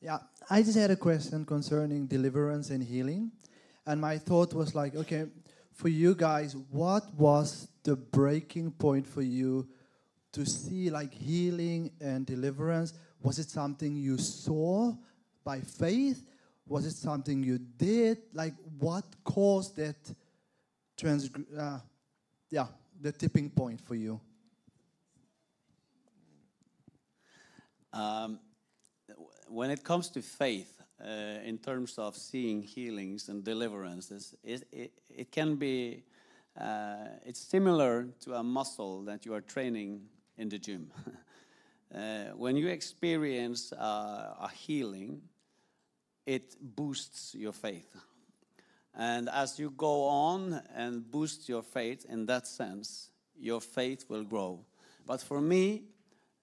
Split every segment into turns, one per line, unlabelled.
Yeah, I just had a question concerning deliverance and healing. And my thought was like, okay, for you guys, what was the breaking point for you to see like healing and deliverance? Was it something you saw by faith? Was it something you did? Like, what caused that yeah, the tipping point for you?
When it comes to faith, in terms of seeing healings and deliverances, it can be, it's similar to a muscle that you are training in the gym. When you experience a healing, it boosts your faith. And as you go on and boost your faith in that sense, your faith will grow. But for me,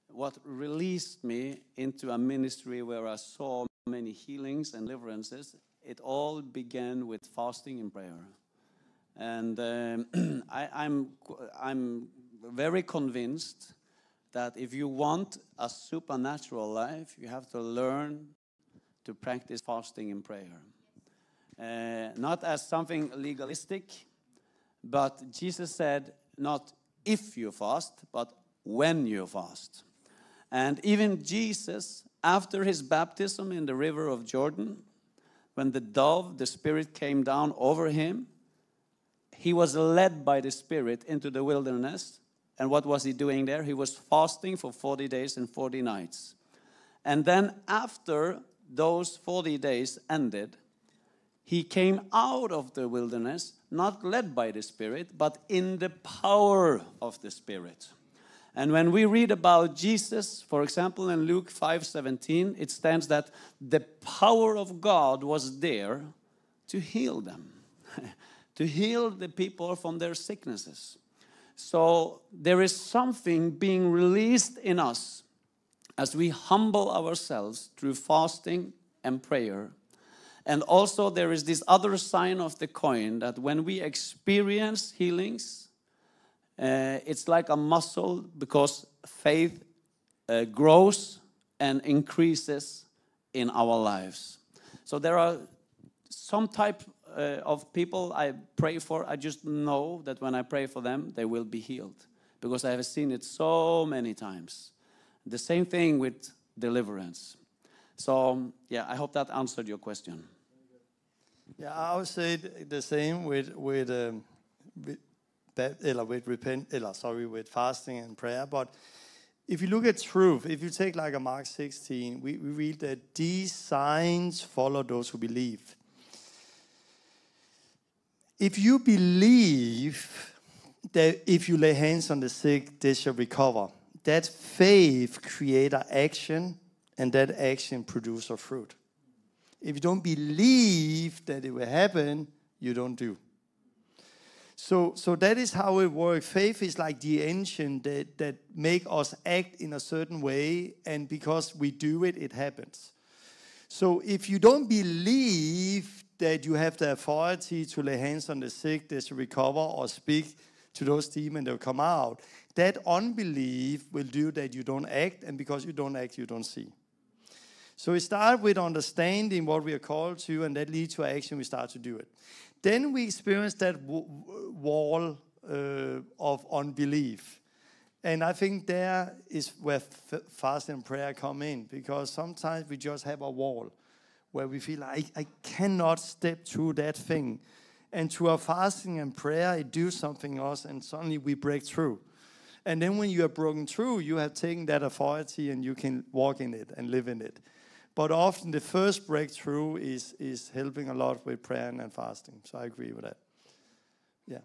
what released me into a ministry where I saw many healings and deliverances, it all began with fasting and prayer. And I'm very convinced that if you want a supernatural life, you have to learn to practice fasting and prayer. Not as something legalistic, but Jesus said, not if you fast, but when you fast. And even Jesus, after his baptism in the river of Jordan, when the dove, the Spirit, came down over him, he was led by the Spirit into the wilderness. And what was he doing there? He was fasting for 40 days and 40 nights. And then after those 40 days ended, he came out of the wilderness, not led by the Spirit, but in the power of the Spirit. And when we read about Jesus, for example, in Luke 5:17, it stands that the power of God was there to heal them, to heal the people from their sicknesses. So there is something being released in us as we humble ourselves through fasting and prayer. And also there is this other side of the coin that when we experience healings, it's like a muscle because faith grows and increases in our lives. So there are some type of people I pray for. I just know that when I pray for them, they will be healed because I have seen it so many times. The same thing with deliverance. So, yeah, I hope that answered your question.
Yeah, I would say the same with fasting and prayer. But if you look at truth, if you take like a Mark 16, we read that these signs follow those who believe. If you believe that if you lay hands on the sick, they shall recover, that faith creates action, and that action produces a fruit. If you don't believe that it will happen, you don't do. So that is how it works. Faith is like the engine that make us act in a certain way, and because we do it, it happens. So if you don't believe that you have the authority to lay hands on the sick, they shall recover, or speak to those demons, they'll come out, that unbelief will do that you don't act, and because you don't act, you don't see. So we start with understanding what we are called to, and that leads to action, we start to do it. Then we experience that wall of unbelief. And I think there is where fasting and prayer come in, because sometimes we just have a wall where we feel like I cannot step through that thing. And through our fasting and prayer, it do something else, and suddenly we break through. And then when you are broken through, you have taken that authority and you can walk in it and live in it. But often the first breakthrough is helping a lot with prayer and fasting. So I agree with that. Yeah.